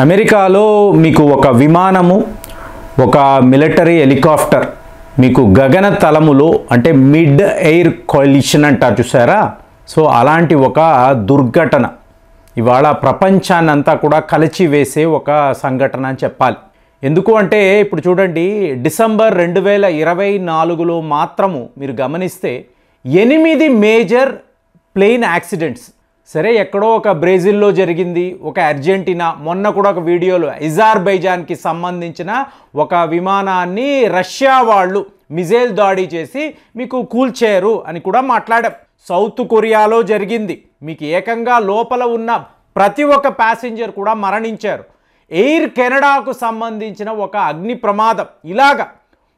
అమెరికాలో మీకు ఒక విమానము ఒక మిలిటరీ హెలికాప్టర్ మీకు గగన తలములో అంటే మిడ్ ఎయిర్ కొలిషన్ అంటారు చూసారా. సో అలాంటి ఒక దుర్ఘటన ఇవాళ ప్రపంచాన్నంతా కూడా కలిచివేసే ఒక సంఘటన అని చెప్పాలి. ఎందుకు అంటే ఇప్పుడు చూడండి, డిసెంబర్ 2024లో మాత్రము మీరు గమనిస్తే 8 మేజర్ ప్లేన్ యాక్సిడెంట్స్. సరే, ఎక్కడో ఒక బ్రెజిల్లో జరిగింది, ఒక అర్జెంటీనా, మొన్న కూడా ఒక వీడియోలో అజర్బైజాన్కి సంబంధించిన ఒక విమానాన్ని రష్యా వాళ్ళు మిజైల్ దాడి చేసి మీకు కూల్చేరు అని కూడా మాట్లాడాం. సౌత్ కొరియాలో జరిగింది, మీకు ఏకంగా లోపల ఉన్న ప్రతి ఒక్క ప్యాసింజర్ కూడా మరణించారు. ఎయిర్ కెనడాకు సంబంధించిన ఒక అగ్ని ప్రమాదం. ఇలాగా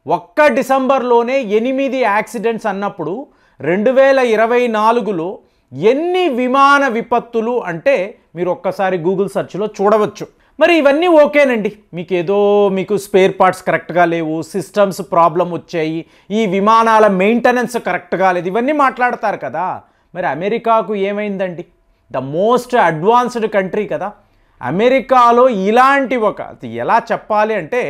ఒక్క డిసెంబర్లోనే 8 యాక్సిడెంట్స్ అన్నప్పుడు 2024లో ఎన్ని విమాన విపత్తులు అంటే మీరు ఒక్కసారి గూగుల్ సెర్చ్లో చూడవచ్చు. మరి ఇవన్నీ ఓకేనండి, మీకు స్పేర్ పార్ట్స్ కరెక్ట్గా లేవు, సిస్టమ్స్ ప్రాబ్లం వచ్చాయి, ఈ విమానాల మెయింటెనెన్స్ కరెక్ట్గా లేదు, ఇవన్నీ మాట్లాడతారు కదా. మరి అమెరికాకు ఏమైందండి? ద మోస్ట్ అడ్వాన్స్డ్ కంట్రీ కదా. అమెరికాలో ఇలాంటి ఒక ఎలా చెప్పాలి అంటే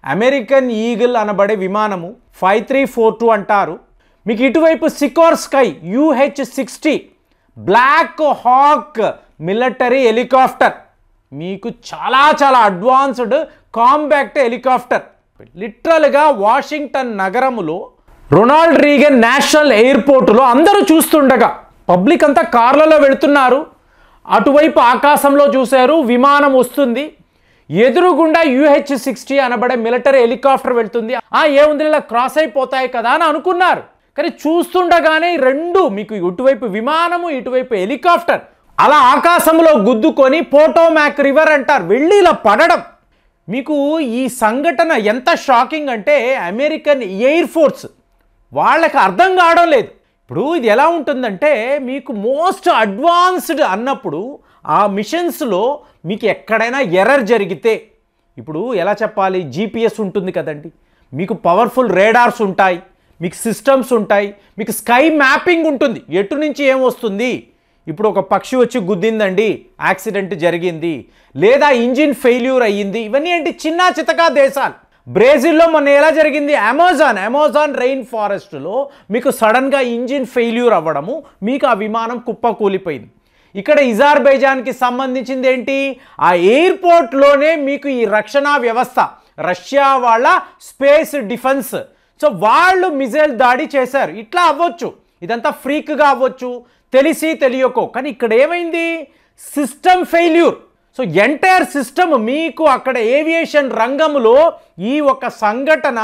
అమెరికన్ ఈగిల్ అనబడే విమానము 5342 అంటారు. మీకు ఇటువైపు Sikorsky UH-60 black hawk military helicopter, మీకు చాలా అడ్వాన్స్డ్ కాంపాక్ట్ హెలికాప్టర్. లిటరల్గా వాషింగ్టన్ నగరములో రొనాల్డ్ రీగన్ నేషనల్ ఎయిర్పోర్టులో అందరూ చూస్తుండగా పబ్లిక్ అంతా కార్లలో వెళుతున్నారు. అటువైపు ఆకాశంలో చూశారు, విమానం వస్తుంది, ఎదురుగుండా UH-60 అనబడే మిలిటరీ హెలికాప్టర్ వెళ్తుంది. ఏముంది ఇలా క్రాస్ అయిపోతాయి కదా అని అనుకున్నారు. కానీ చూస్తుండగానే రెండు, మీకు ఇటువైపు విమానము ఇటువైపు హెలికాప్టర్ అలా ఆకాశంలో గుద్దుకొని పోటోమాక్ రివర్ అంటారు వెళ్ళి ఇలా పడడం. మీకు ఈ సంఘటన ఎంత షాకింగ్ అంటే అమెరికన్ ఎయిర్ ఫోర్స్ వాళ్ళకి అర్థం కావడం లేదు. ఇప్పుడు ఇది ఎలా ఉంటుందంటే మీకు మోస్ట్ అడ్వాన్స్డ్ అన్నప్పుడు ఆ మిషన్స్లో మీకు ఎక్కడైనా ఎర్రర్ జరిగితే, ఇప్పుడు ఎలా చెప్పాలి, GPS ఉంటుంది కదండి, మీకు పవర్ఫుల్ రేడార్స్ ఉంటాయి, మీకు సిస్టమ్స్ ఉంటాయి, మీకు స్కై మ్యాపింగ్ ఉంటుంది, ఎటు నుంచి ఏమొస్తుంది. ఇప్పుడు ఒక పక్షి వచ్చి గుద్దిందండి, యాక్సిడెంట్ జరిగింది, లేదా ఇంజిన్ ఫెయిల్యూర్ అయ్యింది. ఇవన్నీ ఏంటి చిన్న చితకా దేశాలు. బ్రెజిల్లో మొన్న ఎలా జరిగింది, అమెజాన్ రెయిన్ ఫారెస్ట్లో మీకు సడన్గా ఇంజిన్ ఫెయిల్యూర్ అవ్వడము, మీకు ఆ విమానం కుప్పకూలిపోయింది. ఇక్కడ అజర్బైజాన్కి సంబంధించింది ఏంటి, ఆ ఎయిర్పోర్ట్లోనే మీకు ఈ రక్షణ వ్యవస్థ, రష్యా వాళ్ళ స్పేస్ డిఫెన్స్, సో వాళ్ళు మిజైల్ దాడి చేశారు. ఇట్లా అవ్వచ్చు, ఇదంతా ఫ్రీక్గా అవ్వచ్చు, తెలిసి తెలియకో. కానీ ఇక్కడ ఏమైంది, system failure. So entire system మీకు అక్కడ ఏవియేషన్ రంగంలో ఈ ఒక సంఘటన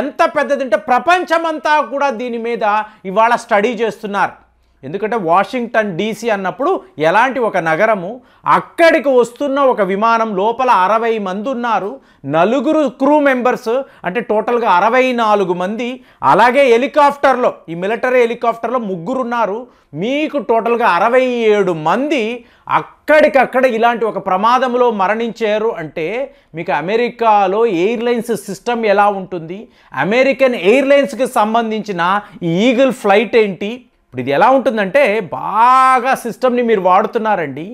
ఎంత పెద్దదంటే ప్రపంచమంతా కూడా దీని మీద ఇవాళ స్టడీ చేస్తున్నారు. ఎందుకంటే వాషింగ్టన్ DC అన్నప్పుడు ఎలాంటి ఒక నగరము, అక్కడికి వస్తున్న ఒక విమానం లోపల 60 మంది ఉన్నారు, 4 క్రూ మెంబర్స్ అంటే టోటల్గా 64 మంది. అలాగే హెలికాప్టర్లో, ఈ మిలిటరీ హెలికాప్టర్లో 3 ఉన్నారు, మీకు టోటల్గా 67 మంది అక్కడికక్కడ ఇలాంటి ఒక ప్రమాదంలో మరణించారు. అంటే మీకు అమెరికాలో ఎయిర్లైన్స్ సిస్టమ్ ఎలా ఉంటుంది, అమెరికన్ ఎయిర్లైన్స్కి సంబంధించిన ఈ ఈగిల్ ఫ్లైట్ ఏంటి. ఇప్పుడు ఇది ఎలా ఉంటుందంటే బాగా సిస్టమ్ని మీరు వాడుతున్నారండి,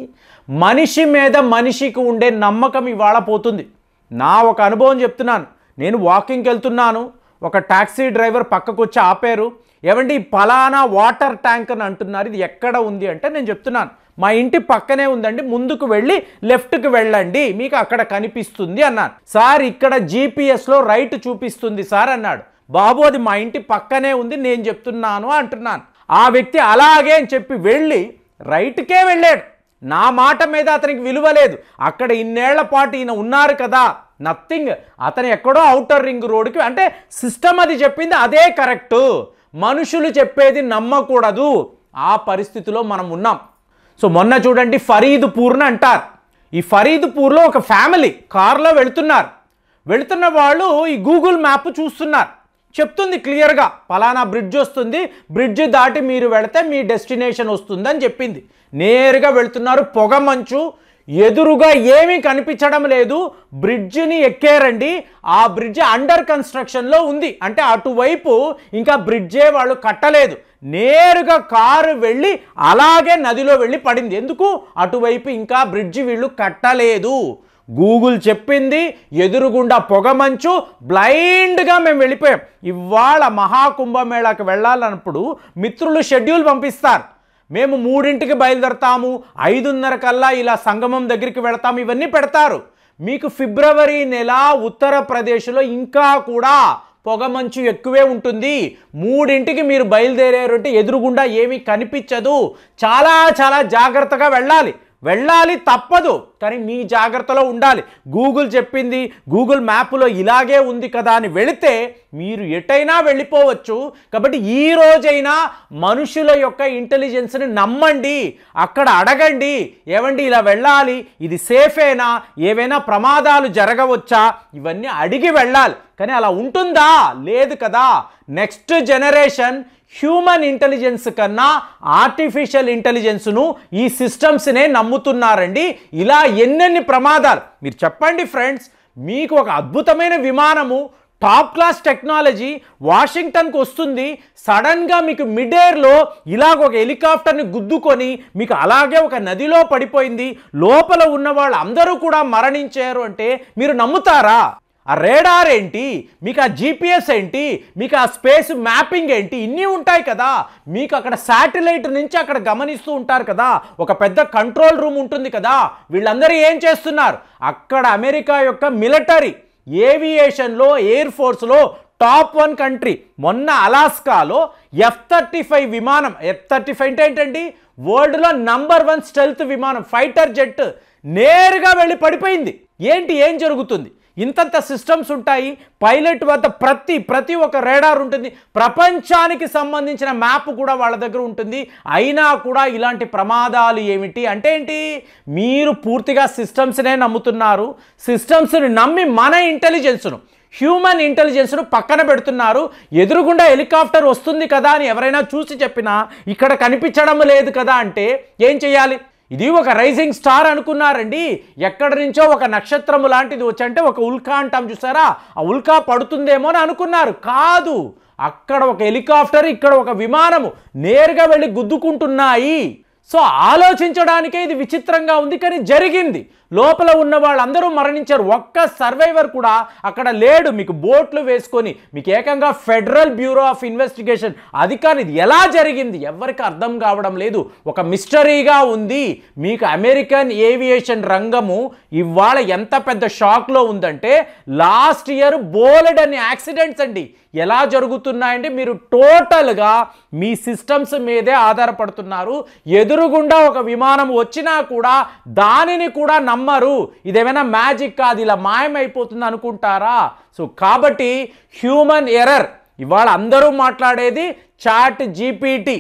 మనిషి మీద మనిషికి ఉండే నమ్మకం ఇవాళ పోతుంది. నా ఒక అనుభవం చెప్తున్నాను. నేను వాకింగ్కి వెళ్తున్నాను, ఒక టాక్సీ డ్రైవర్ పక్కకు వచ్చి ఆపారు. ఏమండి పలానా వాటర్ ట్యాంక్ అని అంటున్నారు, ఇది ఎక్కడ ఉంది అంటే నేను చెప్తున్నాను మా ఇంటి పక్కనే ఉందండి, ముందుకు వెళ్ళి లెఫ్ట్కి వెళ్ళండి మీకు అక్కడ కనిపిస్తుంది అన్నాను. సార్ ఇక్కడ GPSలో రైట్ చూపిస్తుంది సార్ అన్నాడు. బాబు అది మా ఇంటి పక్కనే ఉంది నేను చెప్తున్నాను అంటున్నాను. ఆ వ్యక్తి అలాగే అని చెప్పి వెళ్ళి రైట్కే వెళ్ళాడు. నా మాట మీద అతనికి విలువ లేదు. అక్కడ ఇన్నేళ్ల పాటు ఈయన ఉన్నారు కదా, నథింగ్. అతను ఎక్కడో ఔటర్ రింగ్ రోడ్కి, అంటే సిస్టమ్ అది చెప్పింది అదే కరెక్టు, మనుషులు చెప్పేది నమ్మకూడదు. ఆ పరిస్థితిలో మనం ఉన్నాం. సో మొన్న చూడండి ఫరీద్పూర్ని అంటారు. ఈ ఫరీద్పూర్లో ఒక ఫ్యామిలీ కార్లో వెళుతున్న వాళ్ళు ఈ గూగుల్ మ్యాప్ చూస్తున్నారు, చెప్తుంది క్లియర్గా పలానా బ్రిడ్జ్ వస్తుంది, బ్రిడ్జ్ దాటి మీరు వెళితే మీ డెస్టినేషన్ వస్తుంది అని చెప్పింది. నేరుగా వెళుతున్నారు, పొగ మంచు, ఎదురుగా ఏమీ కనిపించడం లేదు, బ్రిడ్జిని ఎక్కారండి. ఆ బ్రిడ్జ్ అండర్ కన్స్ట్రక్షన్లో ఉంది, అంటే అటువైపు ఇంకా బ్రిడ్జే వాళ్ళు కట్టలేదు. నేరుగా కారు వెళ్ళి అలాగే నదిలో వెళ్ళి పడింది. ఎందుకు, అటువైపు ఇంకా బ్రిడ్జి వీళ్ళు కట్టలేదు. గూగుల్ చెప్పింది, ఎదురుగుండా పొగమంచు, బ్లైండ్గా మేము వెళ్ళిపోయాం. ఇవాళ మహాకుంభమేళాకి వెళ్ళాలన్నప్పుడు మిత్రులు షెడ్యూల్ పంపిస్తారు. మేము 3ంటికి బయలుదేరతాము, 5:30 కల్లా ఇలా సంగమం దగ్గరికి వెళతాము, ఇవన్నీ పెడతారు. మీకు ఫిబ్రవరి నెల ఉత్తరప్రదేశ్లో ఇంకా కూడా పొగమంచు ఎక్కువే ఉంటుంది. 3ంటికి మీరు బయలుదేరారంటే ఎదురుగుండా ఏమీ కనిపించదు. చాలా చాలా జాగ్రత్తగా వెళ్ళాలి, తప్పదు. కానీ మీ జాగ్రత్తలో ఉండాలి. గూగుల్ చెప్పింది, గూగుల్ మ్యాప్లో ఇలాగే ఉంది కదా అని వెళితే మీరు ఎటైనా వెళ్ళిపోవచ్చు. కాబట్టి ఈ రోజైనా మనుషుల యొక్క ఇంటెలిజెన్స్ని నమ్మండి. అక్కడ అడగండి, ఏమండి ఇలా వెళ్ళాలి, ఇది సేఫేనా, ఏవైనా ప్రమాదాలు జరగవచ్చా, ఇవన్నీ అడిగి వెళ్ళాలి. కానీ అలా ఉంటుందా? లేదు కదా. నెక్స్ట్ జనరేషన్ హ్యూమన్ ఇంటెలిజెన్స్ కన్నా ఆర్టిఫిషియల్ ఇంటెలిజెన్స్ను, ఈ సిస్టమ్స్నే నమ్ముతున్నారండి. ఇలా ఎన్నెన్ని ప్రమాదాలు. మీరు చెప్పండి ఫ్రెండ్స్, మీకు ఒక అద్భుతమైన విమానము, టాప్ క్లాస్ టెక్నాలజీ వాషింగ్టన్కి వస్తుంది, సడన్గా మీకు మిడ్ ఎయిర్లో ఇలాగ ఒక హెలికాప్టర్ని గుద్దుకొని మీకు అలాగే ఒక నదిలో పడిపోయింది, లోపల ఉన్న వాళ్ళు అందరూ కూడా మరణించారు అంటే మీరు నమ్ముతారా? ఆ రేడార్ ఏంటి, మీకు ఆ జీపీఎస్ ఏంటి, మీకు ఆ స్పేస్ మ్యాపింగ్ ఏంటి, ఇన్ని ఉంటాయి కదా. మీకు అక్కడ శాటిలైట్ నుంచి అక్కడ గమనిస్తూ ఉంటారు కదా, ఒక పెద్ద కంట్రోల్ రూమ్ ఉంటుంది కదా. వీళ్ళందరూ ఏం చేస్తున్నారు? అక్కడ అమెరికా యొక్క మిలిటరీ ఏవియేషన్లో, ఎయిర్ ఫోర్స్లో టాప్ 1 కంట్రీ. మొన్న అలాస్కాలో F-35 విమానం, F-35 అంటే ఏంటండి, వరల్డ్లో నంబర్ 1 స్టెల్త్ విమానం, ఫైటర్ జెట్ నేరుగా వెళ్ళి పడిపోయింది. ఏం జరుగుతుంది? ఇంతంత సిస్టమ్స్ ఉంటాయి. పైలట్ వద్ద ప్రతి ఒక్క రేడార్ ఉంటుంది. ప్రపంచానికి సంబంధించిన మ్యాప్ కూడా వాళ్ళ దగ్గర ఉంటుంది. అయినా కూడా ఇలాంటి ప్రమాదాలు ఏమిటి అంటే ఏంటి? మీరు పూర్తిగా సిస్టమ్స్నే నమ్ముతున్నారు. సిస్టమ్స్ని నమ్మి మన ఇంటెలిజెన్స్ను, హ్యూమన్ ఇంటెలిజెన్స్ను పక్కన పెడుతున్నారు. ఎదురుగుండా హెలికాప్టర్ వస్తుంది కదా అని ఎవరైనా చూసి చెప్పినా ఇక్కడ కనిపించడం లేదు కదా అంటే ఏం చేయాలి? ఇది ఒక రైజింగ్ స్టార్ అనుకున్నారండి. ఎక్కడి నుంచో ఒక నక్షత్రము లాంటిది వచ్చంటే ఒక ఉల్కా అంటాం చూసారా, ఆ ఉల్కా పడుతుందేమో అని అనుకున్నారు. కాదు, అక్కడ ఒక హెలికాప్టర్, ఇక్కడ ఒక విమానము నేరుగా వెళ్ళి గుద్దుకుంటున్నాయి. సో ఆలోచించడానికే ఇది విచిత్రంగా ఉంది, కానీ జరిగింది. లోపల ఉన్న వాళ్ళందరూ మరణించారు. ఒక్క సర్వైవర్ కూడా అక్కడ లేడు. మీకు బోట్లు వేసుకొని, మీకు ఏకంగా ఫెడరల్ బ్యూరో ఆఫ్ ఇన్వెస్టిగేషన్ అధికారి, ఇది ఎలా జరిగింది ఎవరికి అర్థం కావడం లేదు, ఒక మిస్టరీగా ఉంది. మీకు అమెరికన్ ఏవియేషన్ రంగము ఇవాళ ఎంత పెద్ద షాక్లో ఉందంటే, లాస్ట్ ఇయర్ బోలెడ్ అని యాక్సిడెంట్స్ అండి ఎలా జరుగుతున్నాయంటే, మీరు టోటల్గా మీ సిస్టమ్స్ మీదే ఆధారపడుతున్నారు. ఎదురుగుండా ఒక విమానం వచ్చినా కూడా దానిని కూడా నమ్మరు. ఇదేమైనా మ్యాజిక్ కాదు, ఇలా మాయమైపోతుంది అనుకుంటారా? సో కాబట్టి హ్యూమన్ ఎర్రర్. ఇవాళ అందరూ మాట్లాడేది చాట్ జీపీటీ.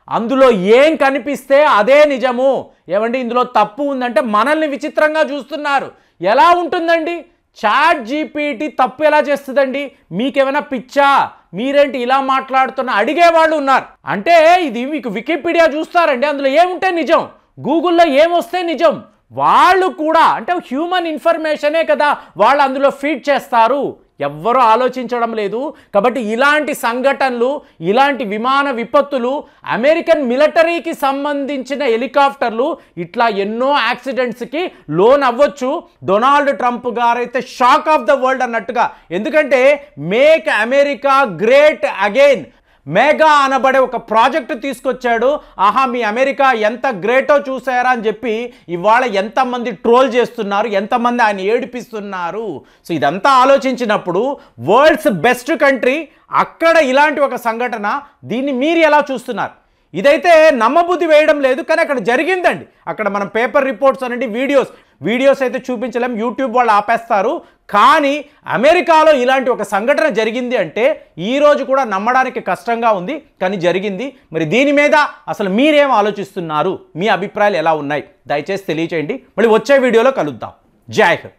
అందులో ఏం కనిపిస్తే అదే నిజము. ఏమండి ఇందులో తప్పు ఉందంటే మనల్ని విచిత్రంగా చూస్తున్నారు. ఎలా ఉంటుందండి? చాట్ జీపీటీ తప్పు ఎలా చేస్తుందండి? మీకేమైనా పిచ్చా? మీరేంటి ఇలా మాట్లాడుతున్నా అడిగేవాళ్ళు ఉన్నారు. అంటే ఇది మీకు వికీపీడియా చూస్తారండి, అందులో ఏముంటే నిజం, గూగుల్లో ఏమొస్తే నిజం. వాళ్ళు కూడా అంటే హ్యూమన్ ఇన్ఫర్మేషనే కదా వాళ్ళు అందులో ఫీడ్ చేస్తారు. ఎవ్వరూ ఆలోచించడం లేదు. కాబట్టి ఇలాంటి సంఘటనలు, ఇలాంటి విమాన విపత్తులు, అమెరికన్ మిలిటరీకి సంబంధించిన హెలికాప్టర్లు ఇట్లా ఎన్నో యాక్సిడెంట్స్కి లోన్ అవ్వచ్చు. డొనాల్డ్ ట్రంప్ గారైతే షాక్ ఆఫ్ ద వరల్డ్ అన్నట్టుగా. ఎందుకంటే make America great again, MEGA అనబడే ఒక ప్రాజెక్టు తీసుకొచ్చాడు. ఆహా మీ అమెరికా ఎంత గ్రేటో చూసారా అని చెప్పి ఇవాళ ఎంతమంది ట్రోల్ చేస్తున్నారు, ఎంతమంది ఆయన ఏడిపిస్తున్నారు. సో ఇదంతా ఆలోచించినప్పుడు వరల్డ్స్ బెస్ట్ కంట్రీ, అక్కడ ఇలాంటి ఒక సంఘటన, దీన్ని మీరు ఎలా చూస్తున్నారు? ఇదైతే నమ్మబుద్ధి వేయడం లేదు, కానీ అక్కడ జరిగిందండి. అక్కడ మనం పేపర్ రిపోర్ట్స్ అనండి, వీడియోస్ అయితే చూపించలేం, యూట్యూబ్ వాళ్ళు ఆపేస్తారు. కానీ అమెరికాలో ఇలాంటి ఒక సంఘటన జరిగింది అంటే ఈరోజు కూడా నమ్మడానికి కష్టంగా ఉంది, కానీ జరిగింది. మరి దీని మీద అసలు మీరేం ఆలోచిస్తున్నారు? మీ అభిప్రాయాలు ఎలా ఉన్నాయి? దయచేసి తెలియచేయండి. మళ్ళీ వచ్చే వీడియోలో కలుద్దాం. జై హింద్.